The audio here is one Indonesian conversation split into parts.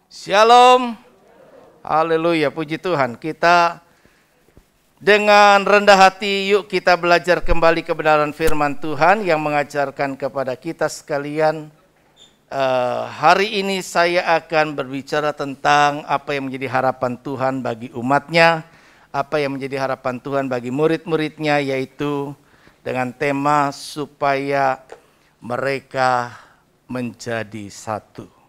Shalom. Haleluya, puji Tuhan. Kita dengan rendah hati yuk kita belajar kembali kebenaran firman Tuhan yang mengajarkan kepada kita sekalian. Hari ini saya akan berbicara tentang apa yang menjadi harapan Tuhan bagi umatnya, apa yang menjadi harapan Tuhan bagi murid-muridnya, yaitu dengan tema supaya mereka menjadi satu.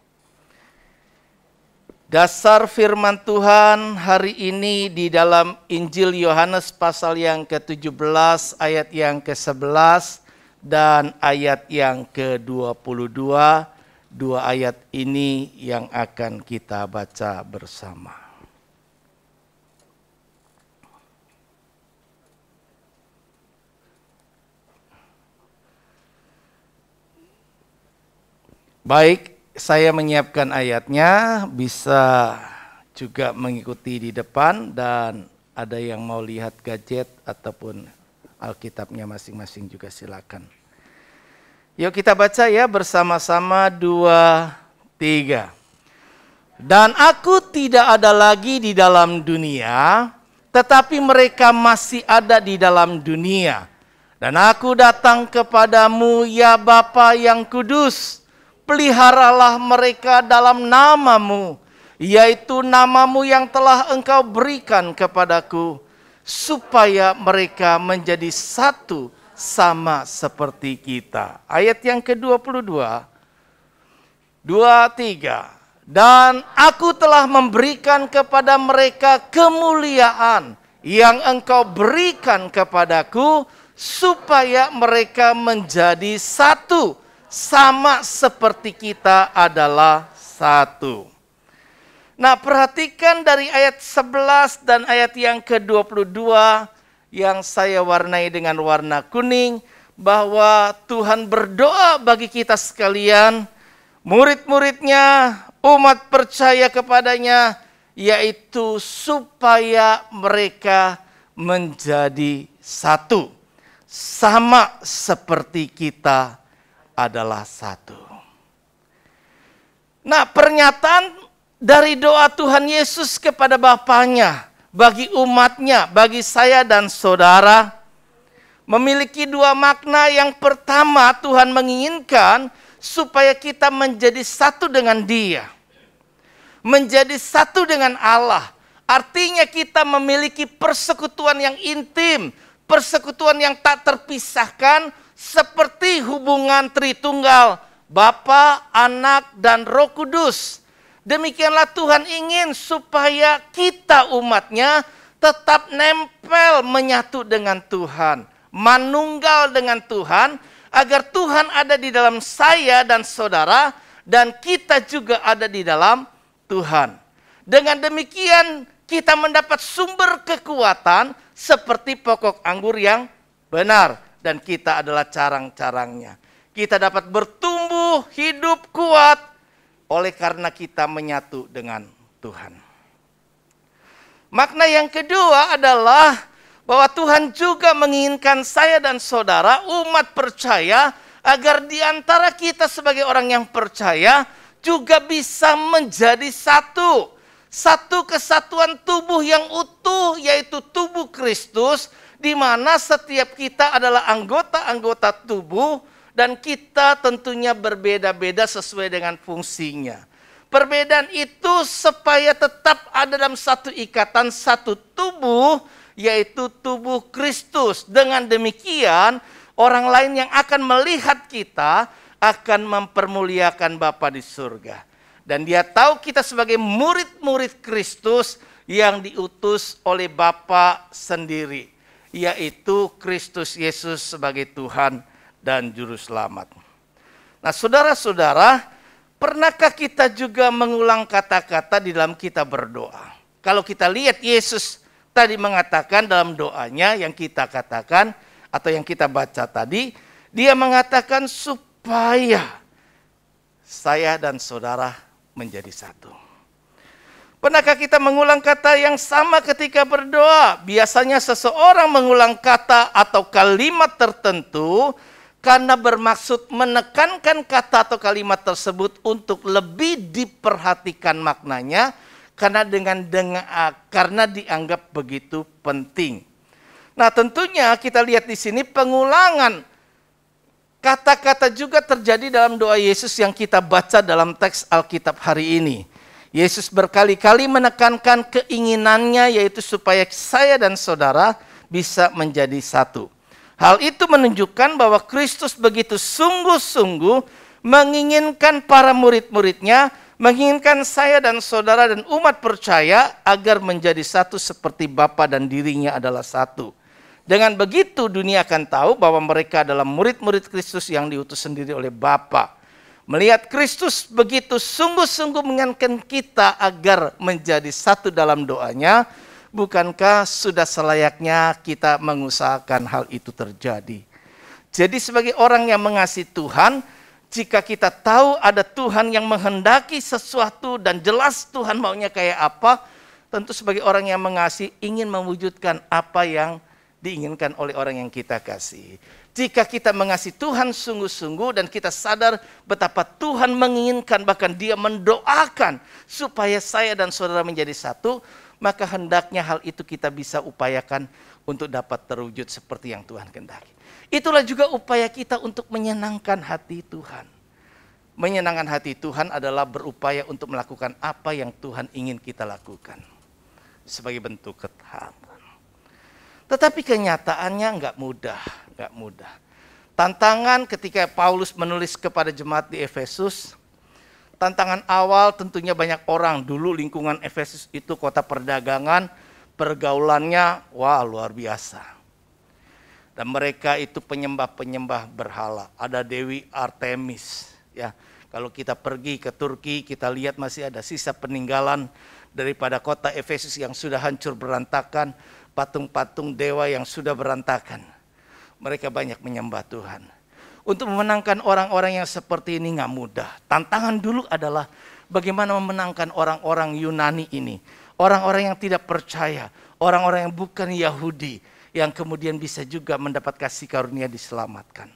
Dasar firman Tuhan hari ini di dalam Injil Yohanes pasal yang ke-17 ayat yang ke-11 dan ayat yang ke-22. Dua ayat ini yang akan kita baca bersama. Baik. Saya menyiapkan ayatnya, bisa juga mengikuti di depan dan ada yang mau lihat gadget ataupun Alkitabnya masing-masing juga silakan. Yuk kita baca ya bersama-sama 2, 3. Dan aku tidak ada lagi di dalam dunia, tetapi mereka masih ada di dalam dunia. Dan aku datang kepadamu ya Bapa yang kudus. Peliharalah mereka dalam namamu, yaitu namamu yang telah engkau berikan kepadaku, supaya mereka menjadi satu sama seperti kita. Ayat yang ke-22, 2, 3. Dan aku telah memberikan kepada mereka kemuliaan yang engkau berikan kepadaku, supaya mereka menjadi satu. Sama seperti kita adalah satu. Nah, perhatikan dari ayat 11 dan ayat yang ke-22 yang saya warnai dengan warna kuning, bahwa Tuhan berdoa bagi kita sekalian, murid-muridnya, umat percaya kepadanya, yaitu supaya mereka menjadi satu. Sama seperti kita adalah satu. Nah, pernyataan dari doa Tuhan Yesus kepada Bapaknya, bagi umatnya, bagi saya dan saudara, memiliki dua makna. Yang pertama, Tuhan menginginkan supaya kita menjadi satu dengan Dia. Menjadi satu dengan Allah. Artinya kita memiliki persekutuan yang intim, persekutuan yang tak terpisahkan, seperti hubungan Tritunggal, Bapa, Anak, dan Roh Kudus. Demikianlah Tuhan ingin supaya kita umatnya tetap nempel menyatu dengan Tuhan. Manunggal dengan Tuhan, agar Tuhan ada di dalam saya dan saudara, dan kita juga ada di dalam Tuhan. Dengan demikian kita mendapat sumber kekuatan seperti pokok anggur yang benar. Dan kita adalah carang-carangnya. Kita dapat bertumbuh, hidup kuat, oleh karena kita menyatu dengan Tuhan. Makna yang kedua adalah bahwa Tuhan juga menginginkan saya dan saudara, umat percaya, agar di antara kita sebagai orang yang percaya, juga bisa menjadi satu. Satu kesatuan tubuh yang utuh, yaitu tubuh Kristus, di mana setiap kita adalah anggota-anggota tubuh dan kita tentunya berbeda-beda sesuai dengan fungsinya. Perbedaan itu supaya tetap ada dalam satu ikatan, satu tubuh, yaitu tubuh Kristus. Dengan demikian, orang lain yang akan melihat kita akan mempermuliakan Bapa di surga. Dan dia tahu kita sebagai murid-murid Kristus yang diutus oleh Bapa sendiri, yaitu Kristus Yesus sebagai Tuhan dan Juru Selamat. Nah, saudara-saudara, pernahkah kita juga mengulang kata-kata di dalam kita berdoa? Kalau kita lihat Yesus tadi mengatakan dalam doanya yang kita katakan atau yang kita baca tadi, dia mengatakan supaya saya dan saudara menjadi satu. Pernahkah kita mengulang kata yang sama ketika berdoa? Biasanya seseorang mengulang kata atau kalimat tertentu Karena bermaksud menekankan kata atau kalimat tersebut untuk lebih diperhatikan maknanya, karena karena dianggap begitu penting. Nah, tentunya kita lihat di sini pengulangan kata-kata juga terjadi dalam doa Yesus yang kita baca dalam teks Alkitab hari ini. Yesus berkali-kali menekankan keinginannya, yaitu supaya saya dan saudara bisa menjadi satu. Hal itu menunjukkan bahwa Kristus begitu sungguh-sungguh menginginkan para murid-muridnya, menginginkan saya dan saudara dan umat percaya agar menjadi satu seperti Bapa dan dirinya adalah satu. Dengan begitu dunia akan tahu bahwa mereka adalah murid-murid Kristus yang diutus sendiri oleh Bapa. Melihat Kristus begitu sungguh-sungguh menginginkan kita agar menjadi satu dalam doanya, bukankah sudah selayaknya kita mengusahakan hal itu terjadi? Jadi sebagai orang yang mengasihi Tuhan, jika kita tahu ada Tuhan yang menghendaki sesuatu dan jelas Tuhan maunya kayak apa, tentu sebagai orang yang mengasihi ingin mewujudkan apa yang diinginkan oleh orang yang kita kasih. Jika kita mengasihi Tuhan sungguh-sungguh dan kita sadar betapa Tuhan menginginkan, bahkan Dia mendoakan supaya saya dan saudara menjadi satu, maka hendaknya hal itu kita bisa upayakan untuk dapat terwujud seperti yang Tuhan kehendaki. Itulah juga upaya kita untuk menyenangkan hati Tuhan. Menyenangkan hati Tuhan adalah berupaya untuk melakukan apa yang Tuhan ingin kita lakukan sebagai bentuk ketaatan. Tetapi kenyataannya enggak mudah. Tantangan ketika Paulus menulis kepada jemaat di Efesus, tantangan awal tentunya banyak orang. Dulu lingkungan Efesus itu kota perdagangan, pergaulannya luar biasa. Dan mereka itu penyembah-penyembah berhala. Ada Dewi Artemis. Ya, kalau kita pergi ke Turki, kita lihat masih ada sisa peninggalan daripada kota Efesus yang sudah hancur berantakan, patung-patung dewa yang sudah berantakan. Mereka banyak menyembah Tuhan. Untuk memenangkan orang-orang yang seperti ini nggak mudah. Tantangan dulu adalah bagaimana memenangkan orang-orang Yunani ini. Orang-orang yang tidak percaya, orang-orang yang bukan Yahudi, yang kemudian bisa juga mendapat kasih karunia diselamatkan.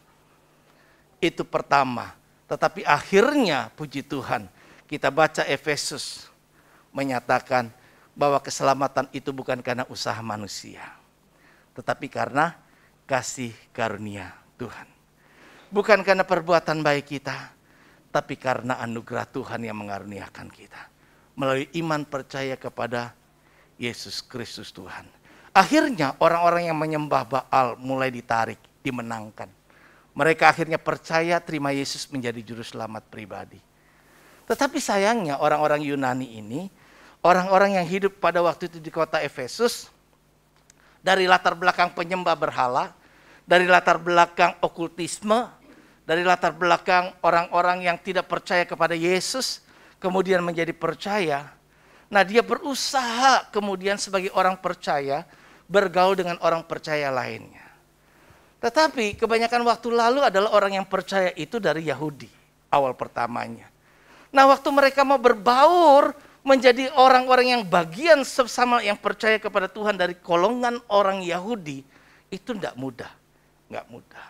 Itu pertama. Tetapi akhirnya puji Tuhan, kita baca Efesus menyatakan bahwa keselamatan itu bukan karena usaha manusia, tetapi karena kasih karunia Tuhan. Bukan karena perbuatan baik kita, tapi karena anugerah Tuhan yang mengaruniakan kita. Melalui iman percaya kepada Yesus Kristus Tuhan. Akhirnya orang-orang yang menyembah Baal mulai ditarik, dimenangkan. Mereka akhirnya percaya terima Yesus menjadi juru selamat pribadi. Tetapi sayangnya orang-orang Yunani ini, orang-orang yang hidup pada waktu itu di kota Efesus, dari latar belakang penyembah berhala, dari latar belakang okultisme, dari latar belakang orang-orang yang tidak percaya kepada Yesus, kemudian menjadi percaya. Nah, dia berusaha kemudian sebagai orang percaya, bergaul dengan orang percaya lainnya. Tetapi kebanyakan waktu lalu adalah orang yang percaya itu dari Yahudi, awal pertamanya. Nah, waktu mereka mau berbaur, menjadi orang-orang yang bagian sesama yang percaya kepada Tuhan dari golongan orang Yahudi, itu tidak mudah. Enggak mudah.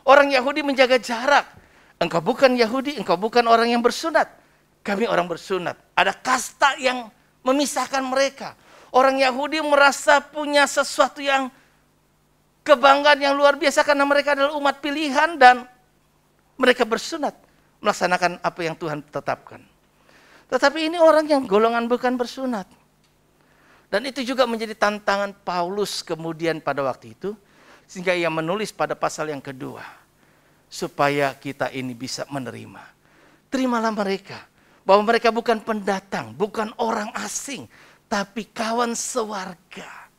Orang Yahudi menjaga jarak. Engkau bukan Yahudi, engkau bukan orang yang bersunat. Kami orang bersunat. Ada kasta yang memisahkan mereka. Orang Yahudi merasa punya sesuatu yang kebanggaan yang luar biasa karena mereka adalah umat pilihan dan mereka bersunat. Melaksanakan apa yang Tuhan tetapkan. Tetapi ini orang yang golongan bukan bersunat. Dan itu juga menjadi tantangan Paulus kemudian pada waktu itu. Sehingga ia menulis pada pasal yang kedua. Supaya kita ini bisa menerima. Terimalah mereka. Bahwa mereka bukan pendatang, bukan orang asing. Tapi kawan sewarga.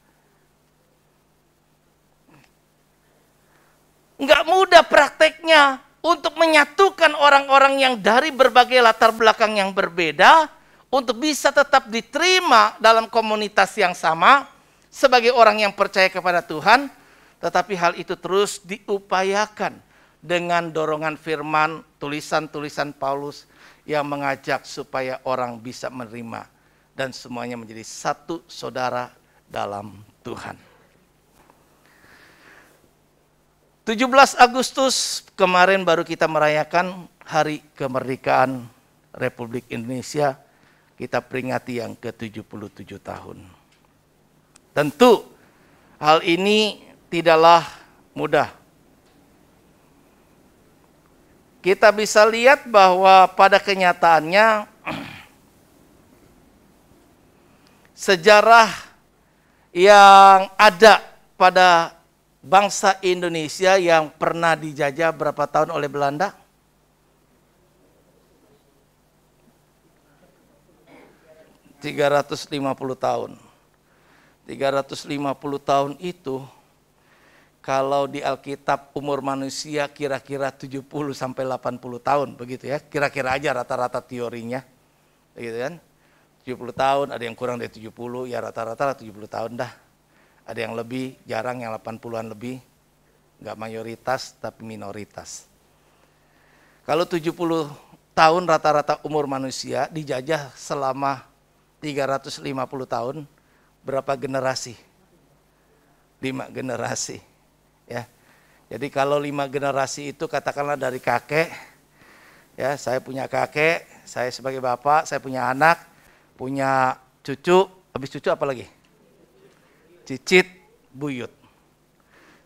Enggak mudah prakteknya. Untuk menyatukan orang-orang yang dari berbagai latar belakang yang berbeda, untuk bisa tetap diterima dalam komunitas yang sama, sebagai orang yang percaya kepada Tuhan, tetapi hal itu terus diupayakan dengan dorongan firman, tulisan-tulisan Paulus yang mengajak supaya orang bisa menerima dan semuanya menjadi satu saudara dalam Tuhan. 17 Agustus kemarin baru kita merayakan Hari Kemerdekaan Republik Indonesia. Kita peringati yang ke-77 tahun. Tentu hal ini tidaklah mudah. Kita bisa lihat bahwa pada kenyataannya sejarah yang ada pada bangsa Indonesia yang pernah dijajah berapa tahun oleh Belanda? 350 tahun. 350 tahun itu kalau di Alkitab umur manusia kira-kira 70 sampai 80 tahun begitu ya. Kira-kira aja rata-rata teorinya. Begitu kan? 70 tahun, ada yang kurang dari 70, ya rata-rata 70 tahun dah. Ada yang lebih, jarang yang 80-an lebih. Enggak mayoritas tapi minoritas. Kalau 70 tahun rata-rata umur manusia dijajah selama 350 tahun, berapa generasi? 5 generasi. Ya. Jadi kalau 5 generasi itu katakanlah dari kakek, ya saya punya kakek, saya sebagai bapak, saya punya anak, punya cucu, habis cucu apa lagi? Cicit, buyut.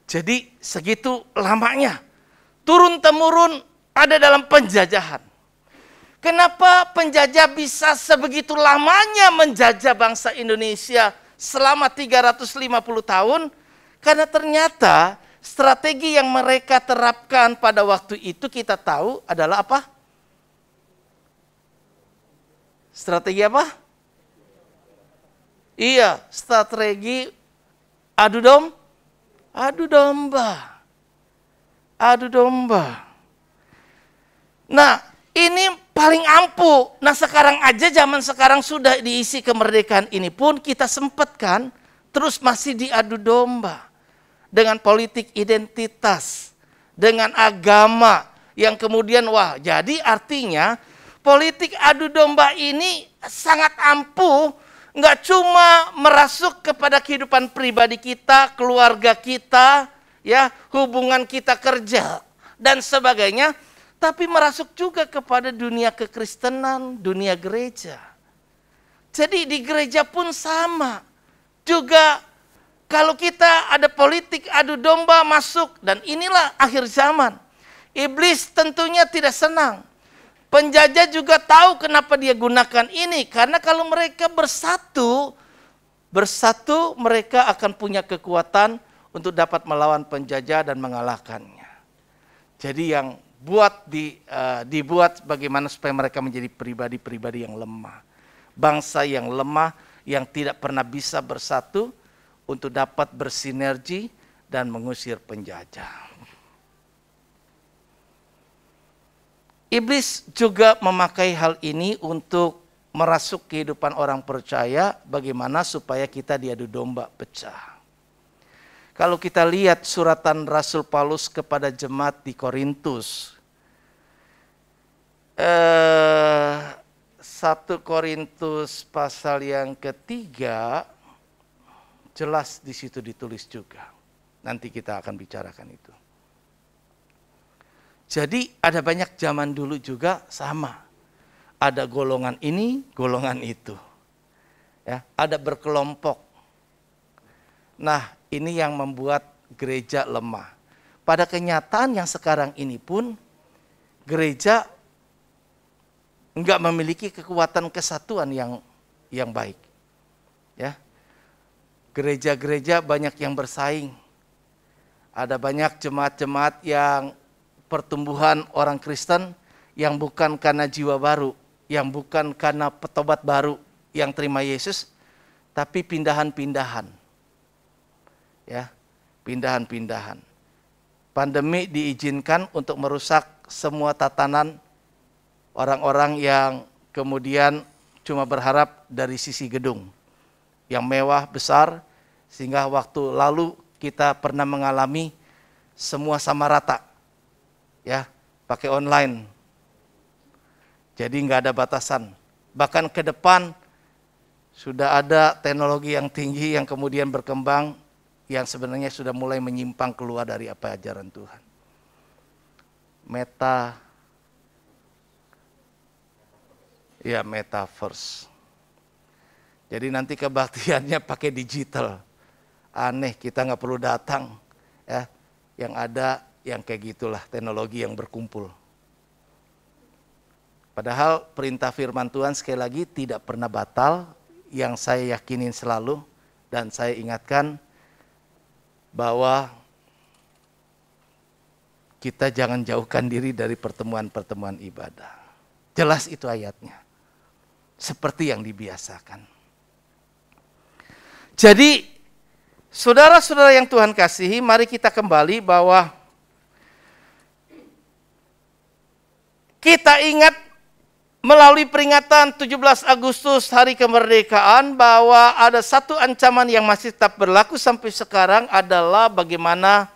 Jadi segitu lamanya, turun-temurun ada dalam penjajahan. Kenapa penjajah bisa sebegitu lamanya menjajah bangsa Indonesia selama 350 tahun? Karena ternyata strategi yang mereka terapkan pada waktu itu kita tahu adalah apa? Strategi apa? Iya, strategi adu domba. Adu domba. Nah, ini paling ampuh. Nah, sekarang aja zaman sekarang sudah diisi kemerdekaan ini pun kita sempatkan terus masih diadu domba. Dengan politik identitas, dengan agama yang kemudian wah, jadi artinya politik adu domba ini sangat ampuh, nggak cuma merasuk kepada kehidupan pribadi kita, keluarga kita, ya, hubungan kita kerja dan sebagainya, tapi merasuk juga kepada dunia kekristenan, dunia gereja. Jadi di gereja pun sama, juga kalau kita ada politik adu domba masuk, dan inilah akhir zaman. Iblis tentunya tidak senang. Penjajah juga tahu kenapa dia gunakan ini. Karena kalau mereka bersatu mereka akan punya kekuatan untuk dapat melawan penjajah dan mengalahkannya. Jadi yang dibuat bagaimana supaya mereka menjadi pribadi-pribadi yang lemah. Bangsa yang lemah, yang tidak pernah bisa bersatu, untuk dapat bersinergi dan mengusir penjajah. Iblis juga memakai hal ini untuk merasuk kehidupan orang percaya bagaimana supaya kita diadu domba pecah. Kalau kita lihat suratan Rasul Paulus kepada jemaat di Korintus, 1 Korintus pasal yang ketiga, jelas di situ ditulis juga. Nanti kita akan bicarakan itu. Jadi ada banyak zaman dulu juga sama. Ada golongan ini, golongan itu. Ya, ada berkelompok. Nah, ini yang membuat gereja lemah. Pada kenyataan yang sekarang ini pun gereja enggak memiliki kekuatan kesatuan yang baik. Ya. Gereja-gereja banyak yang bersaing. Ada banyak jemaat-jemaat yang pertumbuhan orang Kristen yang bukan karena jiwa baru, yang bukan karena petobat baru yang terima Yesus, tapi pindahan-pindahan. Ya, pindahan-pindahan. Pandemi diizinkan untuk merusak semua tatanan orang-orang yang kemudian cuma berharap dari sisi gedung yang mewah, besar, sehingga waktu lalu kita pernah mengalami semua sama rata, ya, pakai online. Jadi nggak ada batasan. Bahkan ke depan sudah ada teknologi yang tinggi yang kemudian berkembang, yang sebenarnya sudah mulai menyimpang keluar dari apa ajaran Tuhan. Metaverse. Jadi nanti kebaktiannya pakai digital. Aneh, kita nggak perlu datang. Ya, yang ada yang kayak gitulah, teknologi yang berkumpul. Padahal perintah firman Tuhan sekali lagi tidak pernah batal. Yang saya yakinin selalu dan saya ingatkan bahwa kita jangan jauhkan diri dari pertemuan-pertemuan ibadah. Jelas itu ayatnya. Seperti yang dibiasakan. Jadi, saudara-saudara yang Tuhan kasihi, mari kita kembali bahwa kita ingat melalui peringatan 17 Agustus Hari Kemerdekaan bahwa ada satu ancaman yang masih tetap berlaku sampai sekarang adalah bagaimana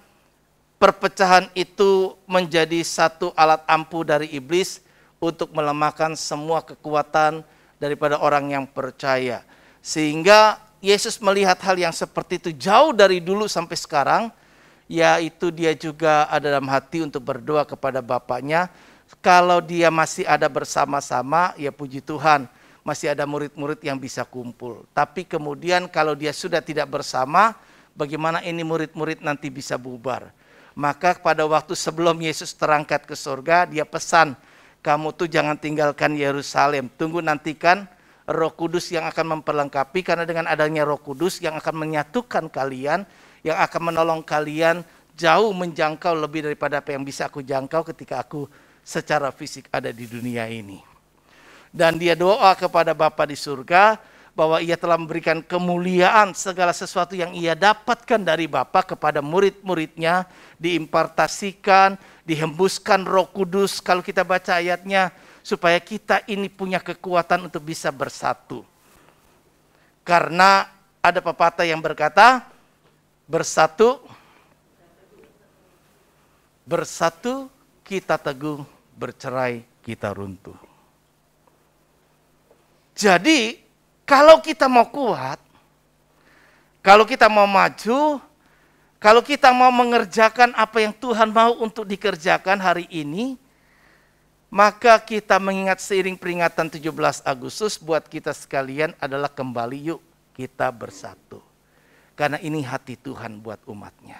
perpecahan itu menjadi satu alat ampuh dari iblis untuk melemahkan semua kekuatan daripada orang yang percaya. Sehingga Yesus melihat hal yang seperti itu jauh dari dulu sampai sekarang, yaitu dia juga ada dalam hati untuk berdoa kepada Bapaknya. Kalau dia masih ada bersama-sama, ya puji Tuhan, masih ada murid-murid yang bisa kumpul. Tapi kemudian kalau dia sudah tidak bersama, bagaimana ini murid-murid nanti bisa bubar? Maka pada waktu sebelum Yesus terangkat ke surga, dia pesan, kamu tuh jangan tinggalkan Yerusalem, tunggu nantikan Roh Kudus yang akan memperlengkapi, karena dengan adanya Roh Kudus yang akan menyatukan kalian, yang akan menolong kalian jauh menjangkau lebih daripada apa yang bisa aku jangkau ketika aku secara fisik ada di dunia ini. Dan dia doa kepada Bapa di surga bahwa ia telah memberikan kemuliaan segala sesuatu yang ia dapatkan dari Bapa kepada murid-muridnya, diimpartasikan, dihembuskan Roh Kudus kalau kita baca ayatnya, supaya kita ini punya kekuatan untuk bisa bersatu. Karena ada pepatah yang berkata, bersatu kita teguh, bercerai kita runtuh. Jadi kalau kita mau kuat, kalau kita mau maju, kalau kita mau mengerjakan apa yang Tuhan mau untuk dikerjakan hari ini, maka kita mengingat seiring peringatan 17 Agustus buat kita sekalian adalah kembali yuk kita bersatu. Karena ini hati Tuhan buat umatnya.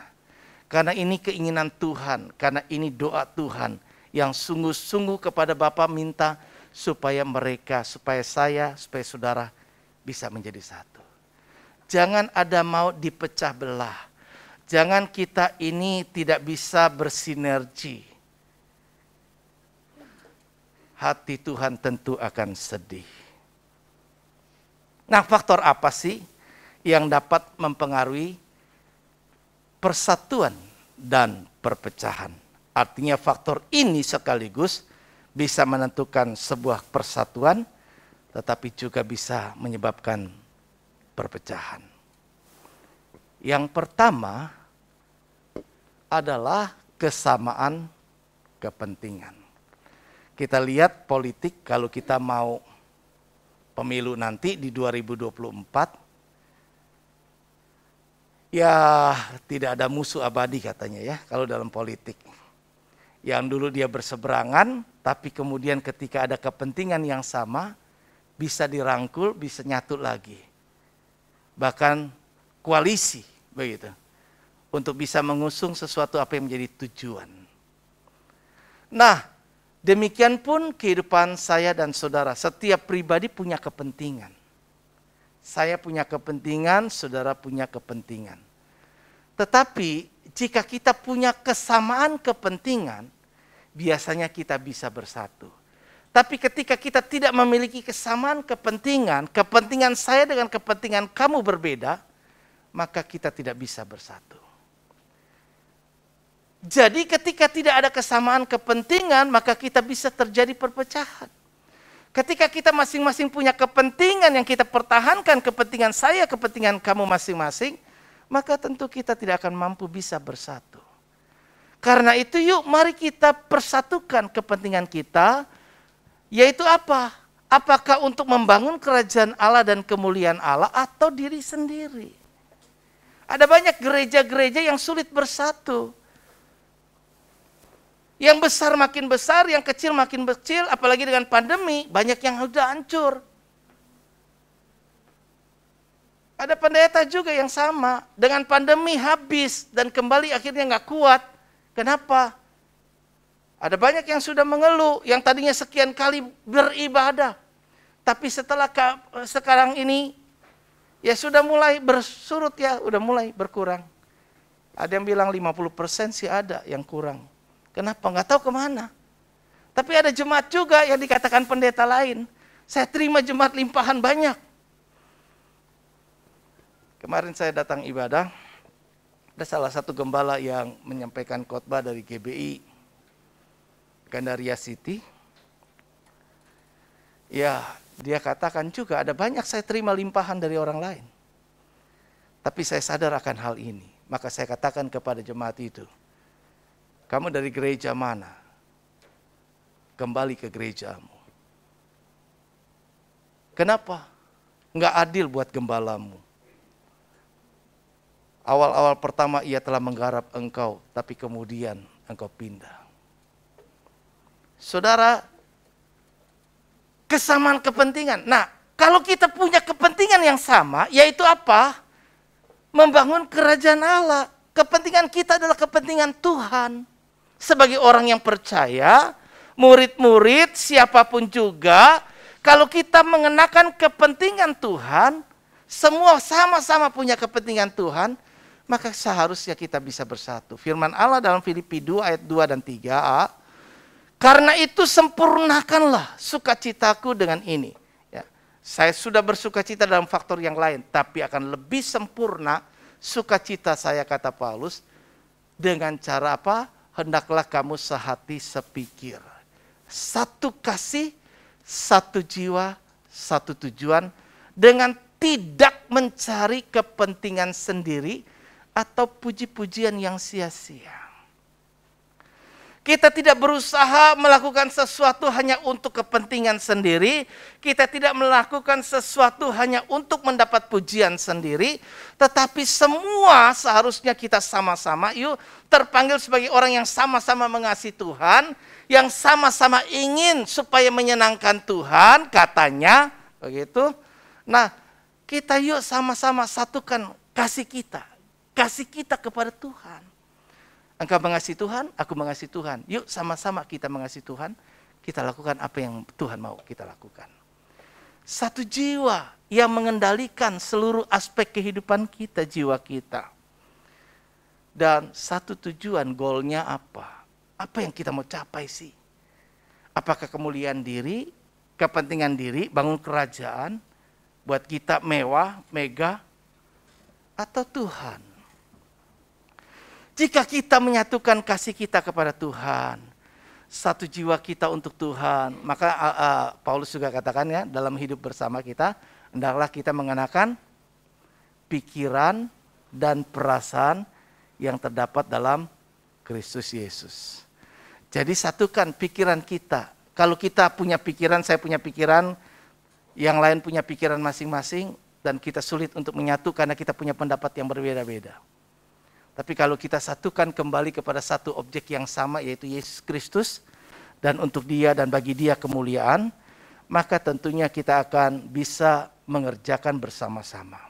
Karena ini keinginan Tuhan, karena ini doa Tuhan yang sungguh-sungguh kepada Bapa minta supaya mereka, supaya saya, supaya saudara bisa menjadi satu. Jangan ada mau dipecah belah. Jangan kita ini tidak bisa bersinergi. Hati Tuhan tentu akan sedih. Nah, faktor apa sih yang dapat mempengaruhi persatuan dan perpecahan? Artinya faktor ini sekaligus bisa menentukan sebuah persatuan, tetapi juga bisa menyebabkan perpecahan. Yang pertama adalah kesamaan kepentingan. Kita lihat politik, kalau kita mau pemilu nanti di 2024, ya tidak ada musuh abadi katanya ya kalau dalam politik. Yang dulu dia berseberangan, tapi kemudian ketika ada kepentingan yang sama, bisa dirangkul, bisa nyatu lagi. Bahkan koalisi, begitu. Untuk bisa mengusung sesuatu apa yang menjadi tujuan. Nah, demikian pun kehidupan saya dan saudara. Setiap pribadi punya kepentingan. Saya punya kepentingan, saudara punya kepentingan. Tetapi jika kita punya kesamaan kepentingan, biasanya kita bisa bersatu. Tapi ketika kita tidak memiliki kesamaan kepentingan, kepentingan saya dengan kepentingan kamu berbeda, maka kita tidak bisa bersatu. Jadi ketika tidak ada kesamaan kepentingan, maka kita bisa terjadi perpecahan. Ketika kita masing-masing punya kepentingan yang kita pertahankan, kepentingan saya, kepentingan kamu masing-masing, maka tentu kita tidak akan mampu bisa bersatu. Karena itu yuk mari kita persatukan kepentingan kita, yaitu apa? Apakah untuk membangun kerajaan Allah dan kemuliaan Allah atau diri sendiri? Ada banyak gereja-gereja yang sulit bersatu. Yang besar makin besar, yang kecil makin kecil, apalagi dengan pandemi, banyak yang sudah hancur. Ada pendeta juga yang sama, dengan pandemi habis dan kembali akhirnya nggak kuat. Kenapa? Ada banyak yang sudah mengeluh, yang tadinya sekian kali beribadah. Tapi setelah sekarang ini, ya sudah mulai bersurut ya, udah mulai berkurang. Ada yang bilang 50% sih ada yang kurang. Kenapa? Nggak tahu kemana. Tapi ada jemaat juga yang dikatakan pendeta lain. Saya terima jemaat limpahan banyak. Kemarin saya datang ibadah, ada salah satu gembala yang menyampaikan khotbah dari GBI, Gandaria City. Ya, dia katakan juga ada banyak saya terima limpahan dari orang lain. Tapi saya sadar akan hal ini. Maka saya katakan kepada jemaat itu, kamu dari gereja mana? Kembali ke gerejamu. Kenapa? Enggak adil buat gembalamu. Awal-awal pertama ia telah menggarap engkau, tapi kemudian engkau pindah. Saudara, kesamaan kepentingan. Nah, kalau kita punya kepentingan yang sama, yaitu apa? Membangun kerajaan Allah. Kepentingan kita adalah kepentingan Tuhan. Sebagai orang yang percaya, murid-murid, siapapun juga, kalau kita mengenakan kepentingan Tuhan, semua sama-sama punya kepentingan Tuhan, maka seharusnya kita bisa bersatu. Firman Allah dalam Filipi 2 ayat 2 dan 3a, karena itu sempurnakanlah sukacitaku dengan ini. Ya, saya sudah bersukacita dalam faktor yang lain, tapi akan lebih sempurna sukacita saya, kata Paulus, dengan cara apa? Hendaklah kamu sehati sepikir. Satu kasih, satu jiwa, satu tujuan, dengan tidak mencari kepentingan sendiri, atau puji-pujian yang sia-sia. Kita tidak berusaha melakukan sesuatu hanya untuk kepentingan sendiri. Kita tidak melakukan sesuatu hanya untuk mendapat pujian sendiri. Tetapi semua seharusnya kita sama-sama terpanggil sebagai orang yang sama-sama mengasihi Tuhan. Yang sama-sama ingin supaya menyenangkan Tuhan, katanya. Begitu. Nah, kita sama-sama satukan kasih kita. Kasih kita kepada Tuhan. Engkau mengasihi Tuhan, aku mengasihi Tuhan. Yuk sama-sama kita mengasihi Tuhan. Kita lakukan apa yang Tuhan mau kita lakukan. Satu jiwa yang mengendalikan seluruh aspek kehidupan kita, jiwa kita. Dan satu tujuan, goalnya apa? Apa yang kita mau capai sih? Apakah kemuliaan diri, kepentingan diri, bangun kerajaan, buat kita mewah, megah, atau Tuhan? Jika kita menyatukan kasih kita kepada Tuhan, satu jiwa kita untuk Tuhan, maka Paulus juga katakan ya, dalam hidup bersama kita, hendaklah kita mengenakan pikiran dan perasaan yang terdapat dalam Kristus Yesus. Jadi satukan pikiran kita. Kalau kita punya pikiran, saya punya pikiran, yang lain punya pikiran masing-masing, dan kita sulit untuk menyatu karena kita punya pendapat yang berbeda-beda. Tapi kalau kita satukan kembali kepada satu objek yang sama, yaitu Yesus Kristus, dan untuk Dia dan bagi Dia kemuliaan, maka tentunya kita akan bisa mengerjakan bersama-sama.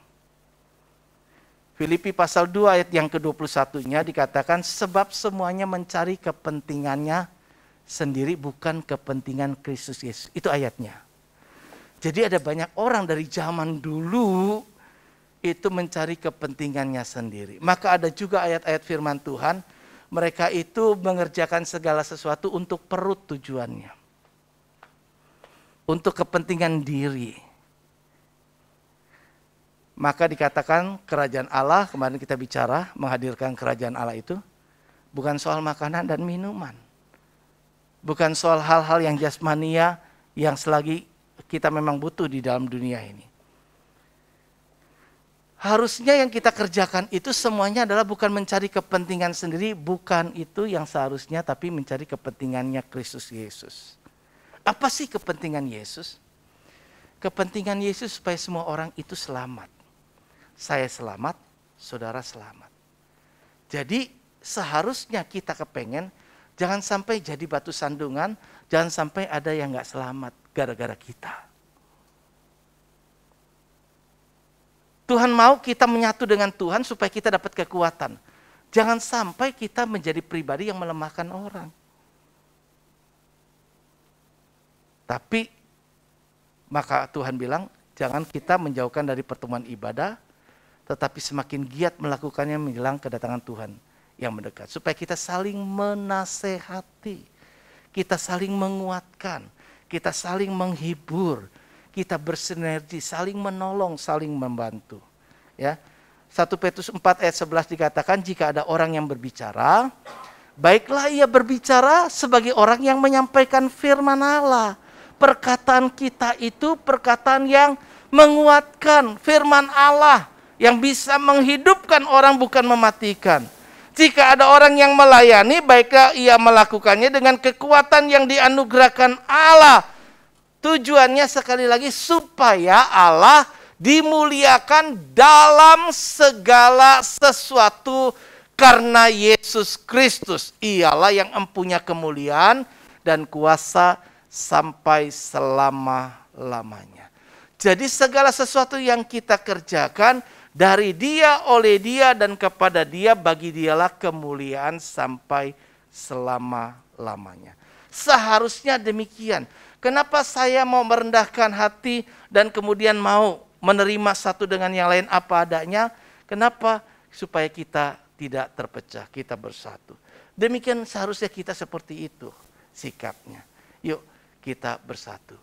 Filipi pasal 2 ayat yang ke-21-nya dikatakan, sebab semuanya mencari kepentingannya sendiri, bukan kepentingan Kristus Yesus. Itu ayatnya. Jadi ada banyak orang dari zaman dulu itu mencari kepentingannya sendiri. Maka ada juga ayat-ayat firman Tuhan, mereka itu mengerjakan segala sesuatu untuk perut tujuannya. Untuk kepentingan diri. Maka dikatakan kerajaan Allah, kemarin kita bicara menghadirkan kerajaan Allah itu, bukan soal makanan dan minuman. Bukan soal hal-hal yang jasmania yang selagi kita memang butuh di dalam dunia ini. Harusnya yang kita kerjakan itu semuanya adalah bukan mencari kepentingan sendiri, bukan itu yang seharusnya, tapi mencari kepentingannya Kristus Yesus. Apa sih kepentingan Yesus? Kepentingan Yesus supaya semua orang itu selamat. Saya selamat, saudara selamat. Jadi seharusnya kita kepengen jangan sampai jadi batu sandungan, jangan sampai ada yang gak selamat gara-gara kita. Tuhan mau kita menyatu dengan Tuhan supaya kita dapat kekuatan. Jangan sampai kita menjadi pribadi yang melemahkan orang. Tapi maka Tuhan bilang, jangan kita menjauhkan dari pertemuan ibadah, tetapi semakin giat melakukannya menjelang kedatangan Tuhan yang mendekat. Supaya kita saling menasehati, kita saling menguatkan, kita saling menghibur, kita bersinergi, saling menolong, saling membantu. Ya, 1 Petrus 4 ayat 11 dikatakan, jika ada orang yang berbicara, baiklah ia berbicara sebagai orang yang menyampaikan firman Allah. Perkataan kita itu perkataan yang menguatkan, firman Allah yang bisa menghidupkan orang bukan mematikan. Jika ada orang yang melayani, baiklah ia melakukannya dengan kekuatan yang dianugerahkan Allah. Tujuannya sekali lagi supaya Allah dimuliakan dalam segala sesuatu karena Yesus Kristus. Ialah yang mempunyai kemuliaan dan kuasa sampai selama-lamanya. Jadi segala sesuatu yang kita kerjakan dari Dia, oleh Dia, dan kepada Dia, bagi Dialah kemuliaan sampai selama-lamanya. Seharusnya demikian. Kenapa saya mau merendahkan hati dan kemudian mau menerima satu dengan yang lain apa adanya? Kenapa? Supaya kita tidak terpecah, kita bersatu. Demikian seharusnya kita seperti itu sikapnya. Yuk kita bersatu.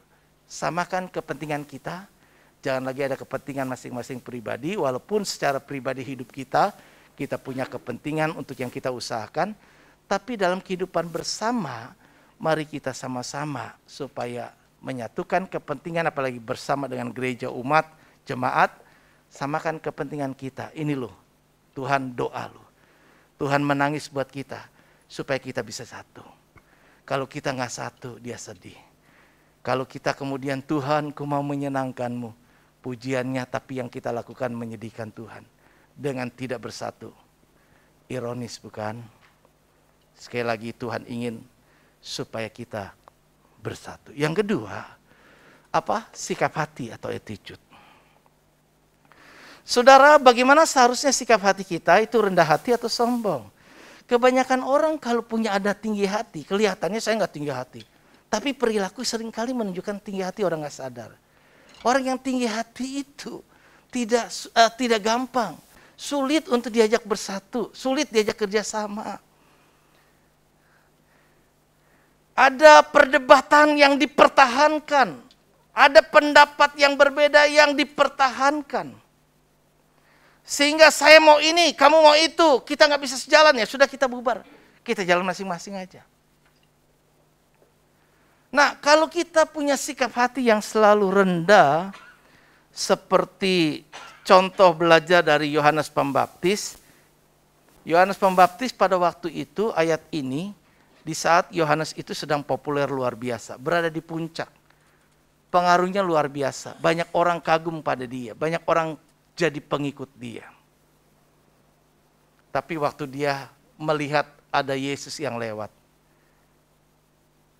Samakan kepentingan kita. Jangan lagi ada kepentingan masing-masing pribadi. Walaupun secara pribadi hidup kita punya kepentingan untuk yang kita usahakan. Tapi dalam kehidupan bersama, mari kita sama-sama supaya menyatukan kepentingan, apalagi bersama dengan gereja, umat, jemaat. Samakan kepentingan kita. Ini loh, Tuhan doa loh. Tuhan menangis buat kita supaya kita bisa satu. Kalau kita nggak satu, Dia sedih. Kalau kita kemudian, Tuhan, ku mau menyenangkan-Mu, pujiannya, tapi yang kita lakukan menyedihkan Tuhan dengan tidak bersatu. Ironis bukan? Sekali lagi Tuhan ingin supaya kita bersatu. Yang kedua, apa? Sikap hati atau attitude. Saudara, bagaimana seharusnya sikap hati kita? Itu rendah hati atau sombong? Kebanyakan orang kalau punya ada tinggi hati, kelihatannya saya nggak tinggi hati. Tapi perilaku seringkali menunjukkan tinggi hati, orang nggak sadar. Orang yang tinggi hati itu tidak gampang. Sulit untuk diajak bersatu, sulit diajak kerjasama. Ada perdebatan yang dipertahankan. Ada pendapat yang berbeda yang dipertahankan. Sehingga saya mau ini, kamu mau itu. Kita nggak bisa sejalan, ya sudah kita bubar. Kita jalan masing-masing aja. Nah, kalau kita punya sikap hati yang selalu rendah, seperti contoh belajar dari Yohanes Pembaptis. Yohanes Pembaptis pada waktu itu, ayat ini, di saat Yohanes itu sedang populer luar biasa, berada di puncak. Pengaruhnya luar biasa, banyak orang kagum pada dia, banyak orang jadi pengikut dia. Tapi waktu dia melihat ada Yesus yang lewat,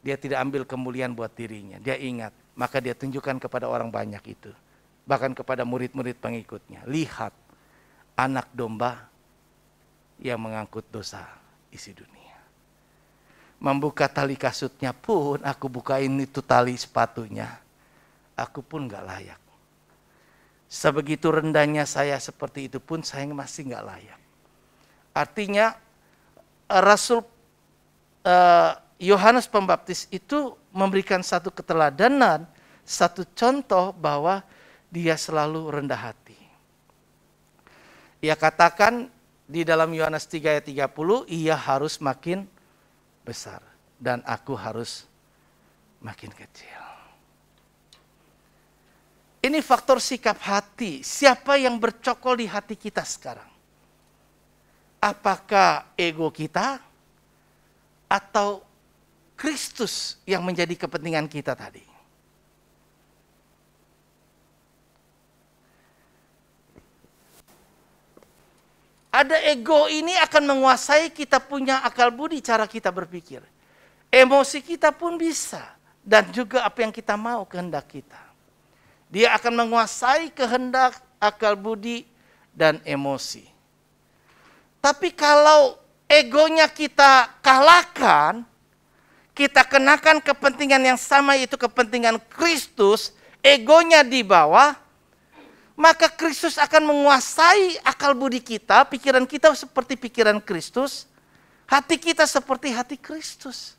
dia tidak ambil kemuliaan buat dirinya. Dia ingat, maka dia tunjukkan kepada orang banyak itu. Bahkan kepada murid-murid pengikutnya. Lihat, anak domba yang mengangkut dosa isi dunia. Membuka tali kasutnya pun, aku bukain itu tali sepatunya. Aku pun gak layak. Sebegitu rendahnya saya seperti itu pun saya masih gak layak. Artinya, Rasul Yohanes Pembaptis itu memberikan satu keteladanan, satu contoh bahwa dia selalu rendah hati. Ia katakan di dalam Yohanes 3 ayat 30, ia harus makin besar dan aku harus makin kecil. Ini faktor sikap hati. Siapa yang bercokol di hati kita sekarang? Apakah ego kita atau Kristus yang menjadi kepentingan kita tadi? ada ego ini akan menguasai kita punya akal budi, cara kita berpikir. Emosi kita pun bisa. Dan juga apa yang kita mau, kehendak kita. Dia akan menguasai kehendak, akal budi, dan emosi. Tapi kalau egonya kita kalahkan, kita kenakan kepentingan yang sama, yaitu kepentingan Kristus, egonya di bawah, maka Kristus akan menguasai akal budi kita, pikiran kita seperti pikiran Kristus, hati kita seperti hati Kristus.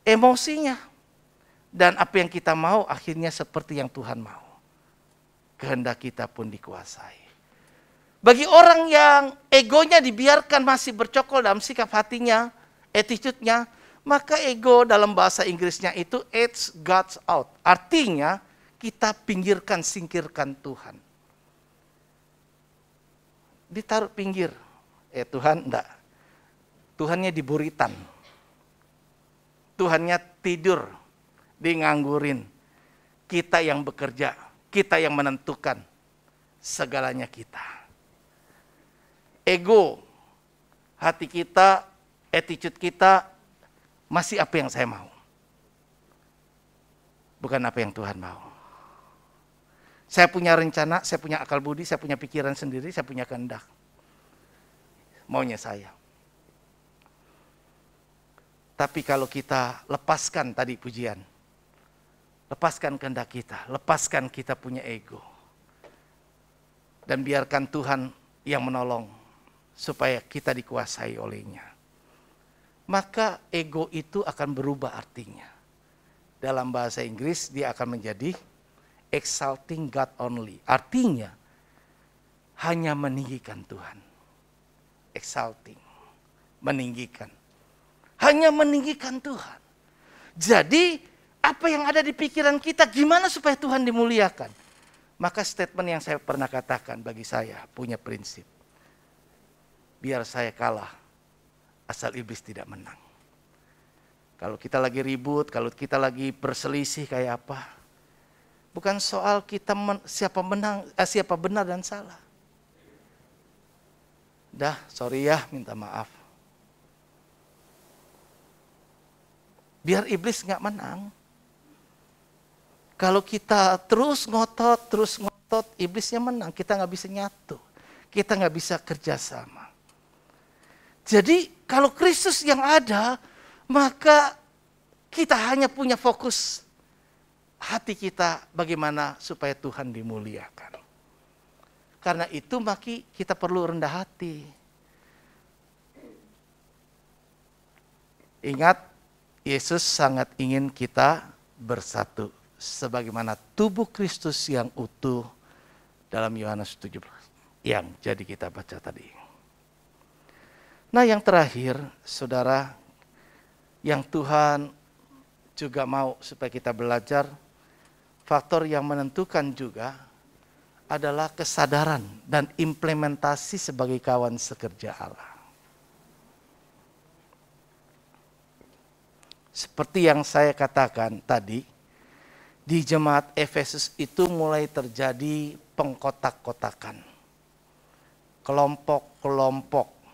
Emosinya dan apa yang kita mau akhirnya seperti yang Tuhan mau. Kehendak kita pun dikuasai. Bagi orang yang egonya dibiarkan masih bercokol dalam sikap hatinya, attitude-nya, maka ego dalam bahasa Inggrisnya itu edge God's out. Artinya kita pinggirkan, singkirkan Tuhan. Ditaruh pinggir. Tuhan enggak. Tuhannya di buritan. Tuhannya tidur, nganggurin. Kita yang bekerja, kita yang menentukan segalanya kita. Ego, hati kita, attitude kita, masih apa yang saya mau. Bukan apa yang Tuhan mau. Saya punya rencana, saya punya akal budi, saya punya pikiran sendiri, saya punya kehendak. Maunya saya. Tapi kalau kita lepaskan tadi pujian, lepaskan kehendak kita, lepaskan kita punya ego. Dan biarkan Tuhan yang menolong supaya kita dikuasai olehnya. Maka ego itu akan berubah artinya. Dalam bahasa Inggris dia akan menjadi exalting God only. Artinya hanya meninggikan Tuhan. Exalting, meninggikan. Hanya meninggikan Tuhan. Jadi apa yang ada di pikiran kita, gimana supaya Tuhan dimuliakan? Maka statement yang saya pernah katakan bagi saya punya prinsip. Biar saya kalah, asal iblis tidak menang. Kalau kita lagi ribut, kalau kita lagi berselisih kayak apa, bukan soal kita siapa benar dan salah. Dah, sorry ya, minta maaf. Biar iblis nggak menang. Kalau kita terus ngotot, iblisnya menang. Kita nggak bisa nyatu, kita nggak bisa kerjasama. Jadi kalau Kristus yang ada, maka kita hanya punya fokus hati kita bagaimana supaya Tuhan dimuliakan. Karena itu maka kita perlu rendah hati. Ingat, Yesus sangat ingin kita bersatu sebagaimana tubuh Kristus yang utuh dalam Yohanes 17 yang jadi kita baca tadi. Nah, yang terakhir, saudara, yang Tuhan juga mau supaya kita belajar, faktor yang menentukan juga adalah kesadaran dan implementasi sebagai kawan sekerja Allah. Seperti yang saya katakan tadi, di jemaat Efesus itu mulai terjadi pengkotak-kotakan. Kelompok-kelompok.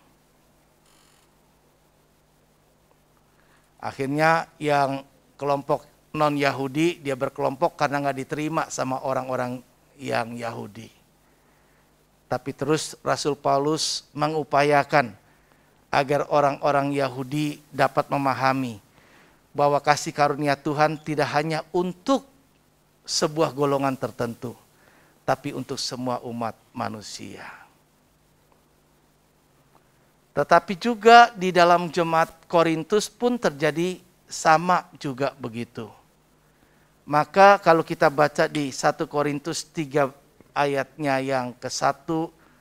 Akhirnya yang kelompok non-Yahudi, dia berkelompok karena nggak diterima sama orang-orang yang Yahudi. Tapi terus Rasul Paulus mengupayakan agar orang-orang Yahudi dapat memahami bahwa kasih karunia Tuhan tidak hanya untuk sebuah golongan tertentu, tapi untuk semua umat manusia. Tetapi juga di dalam jemaat Korintus pun terjadi sama juga begitu. Maka kalau kita baca di 1 Korintus 3 ayatnya yang ke-1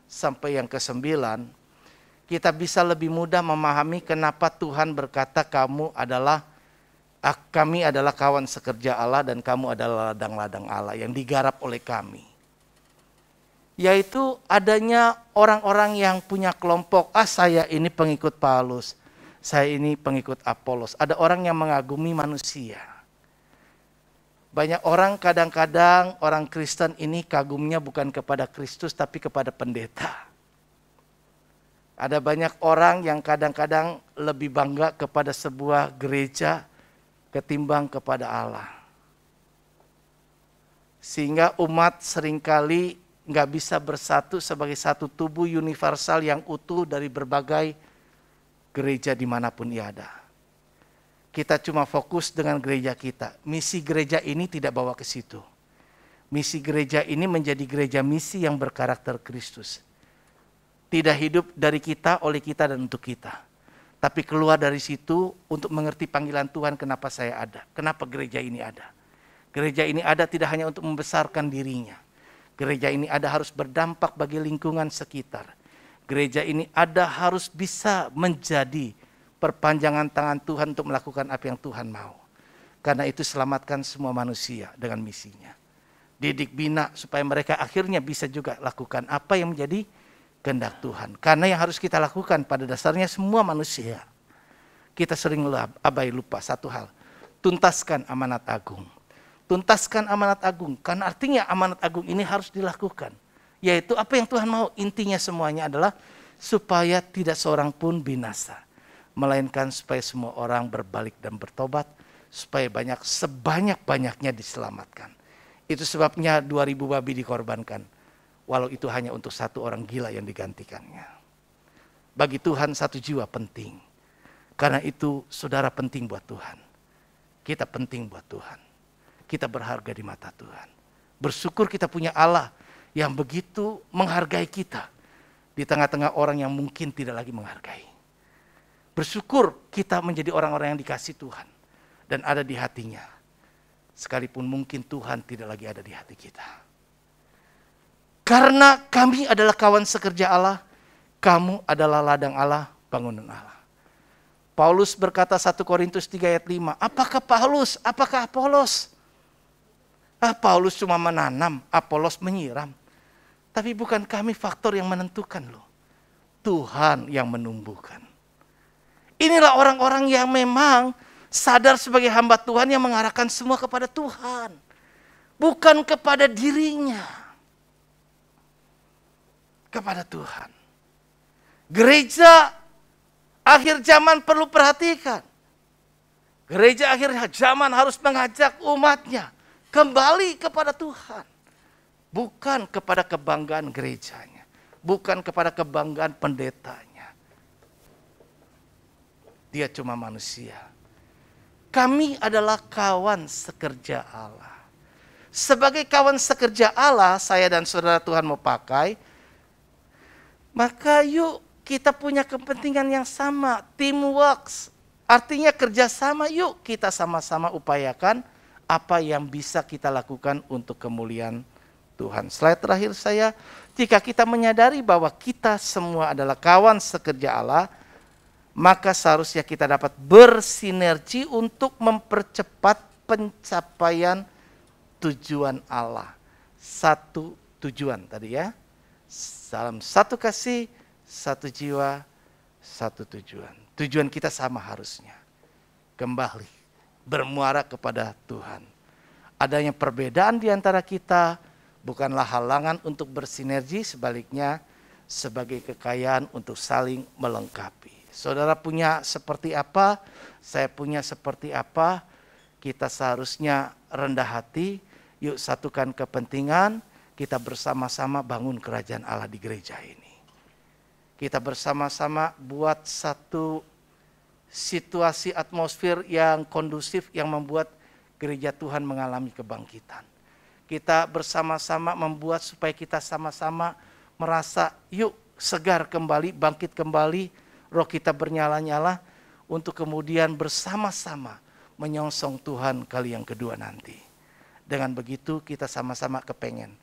sampai yang ke-9, kita bisa lebih mudah memahami kenapa Tuhan berkata kami adalah kawan sekerja Allah dan kamu adalah ladang-ladang Allah yang digarap oleh kami. Yaitu adanya orang-orang yang punya kelompok, saya ini pengikut Paulus, saya ini pengikut Apolos. Ada orang yang mengagumi manusia. Banyak orang kadang-kadang orang Kristen ini kagumnya bukan kepada Kristus tapi kepada pendeta. Ada banyak orang yang kadang-kadang lebih bangga kepada sebuah gereja ketimbang kepada Allah. Sehingga umat seringkali nggak bisa bersatu sebagai satu tubuh universal yang utuh dari berbagai gereja dimanapun ia ada. Kita cuma fokus dengan gereja kita. Misi gereja ini tidak bawa ke situ. Misi gereja ini menjadi gereja misi yang berkarakter Kristus. Tidak hidup dari kita, oleh kita, dan untuk kita. Tapi keluar dari situ untuk mengerti panggilan Tuhan, kenapa saya ada. Kenapa gereja ini ada. Gereja ini ada tidak hanya untuk membesarkan dirinya. Gereja ini ada harus berdampak bagi lingkungan sekitar. Gereja ini ada harus bisa menjadi perpanjangan tangan Tuhan untuk melakukan apa yang Tuhan mau. Karena itu selamatkan semua manusia dengan misinya. Didik bina supaya mereka akhirnya bisa juga lakukan apa yang menjadi kehendak Tuhan. Karena yang harus kita lakukan pada dasarnya semua manusia. Kita sering abai lupa satu hal. Tuntaskan amanat agung. Tuntaskan amanat agung. Karena artinya amanat agung ini harus dilakukan. Yaitu apa yang Tuhan mau. Intinya semuanya adalah supaya tidak seorang pun binasa. Melainkan supaya semua orang berbalik dan bertobat. Supaya sebanyak-banyaknya diselamatkan. Itu sebabnya 2000 babi dikorbankan. Walau itu hanya untuk satu orang gila yang digantikannya. Bagi Tuhan satu jiwa penting. Karena itu saudara penting buat Tuhan. Kita penting buat Tuhan. Kita berharga di mata Tuhan. Bersyukur kita punya Allah yang begitu menghargai kita. Di tengah-tengah orang yang mungkin tidak lagi menghargai. Bersyukur kita menjadi orang-orang yang dikasih Tuhan. Dan ada di hatinya. Sekalipun mungkin Tuhan tidak lagi ada di hati kita. Karena kami adalah kawan sekerja Allah, kamu adalah ladang Allah, bangunan Allah. Paulus berkata 1 Korintus 3 ayat 5, apakah Paulus, apakah Apolos? Paulus cuma menanam, Apolos menyiram. Tapi bukan kami faktor yang menentukan loh. Tuhan yang menumbuhkan. Inilah orang-orang yang memang sadar sebagai hamba Tuhan yang mengarahkan semua kepada Tuhan. Bukan kepada dirinya. Kepada Tuhan. Gereja akhir zaman perlu perhatikan. Gereja akhir zaman harus mengajak umatnya kembali kepada Tuhan. Bukan kepada kebanggaan gerejanya. Bukan kepada kebanggaan pendetanya. Dia cuma manusia. Kami adalah kawan sekerja Allah. Sebagai kawan sekerja Allah, saya dan saudara Tuhan mau pakai, maka yuk kita punya kepentingan yang sama, teamwork. Artinya kerjasama, yuk kita sama-sama upayakan apa yang bisa kita lakukan untuk kemuliaan Tuhan. Slide terakhir saya, jika kita menyadari bahwa kita semua adalah kawan sekerja Allah, maka seharusnya kita dapat bersinergi untuk mempercepat pencapaian tujuan Allah. Satu tujuan tadi ya. Dalam satu kasih, satu jiwa, satu tujuan. Tujuan kita sama harusnya. Kembali, bermuara kepada Tuhan. Adanya perbedaan di antara kita bukanlah halangan untuk bersinergi, sebaliknya sebagai kekayaan untuk saling melengkapi. Saudara punya seperti apa, saya punya seperti apa, kita seharusnya rendah hati, yuk satukan kepentingan, kita bersama-sama bangun kerajaan Allah di gereja ini. Kita bersama-sama buat satu situasi atmosfer yang kondusif yang membuat gereja Tuhan mengalami kebangkitan. Kita bersama-sama membuat supaya kita sama-sama merasa yuk segar kembali, bangkit kembali, roh kita bernyala-nyala untuk kemudian bersama-sama menyongsong Tuhan kali yang kedua nanti. Dengan begitu kita sama-sama kepengen.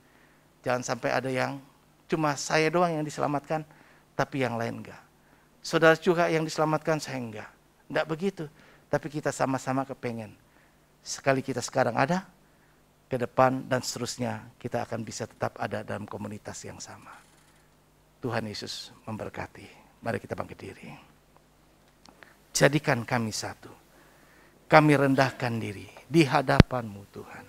Jangan sampai ada yang cuma saya doang yang diselamatkan, tapi yang lain enggak. Saudara juga yang diselamatkan, saya enggak. Enggak begitu, tapi kita sama-sama kepengen. Sekali kita sekarang ada, ke depan dan seterusnya kita akan bisa tetap ada dalam komunitas yang sama. Tuhan Yesus memberkati. Mari kita bangkit diri. Jadikan kami satu. Kami rendahkan diri di hadapan-Mu Tuhan.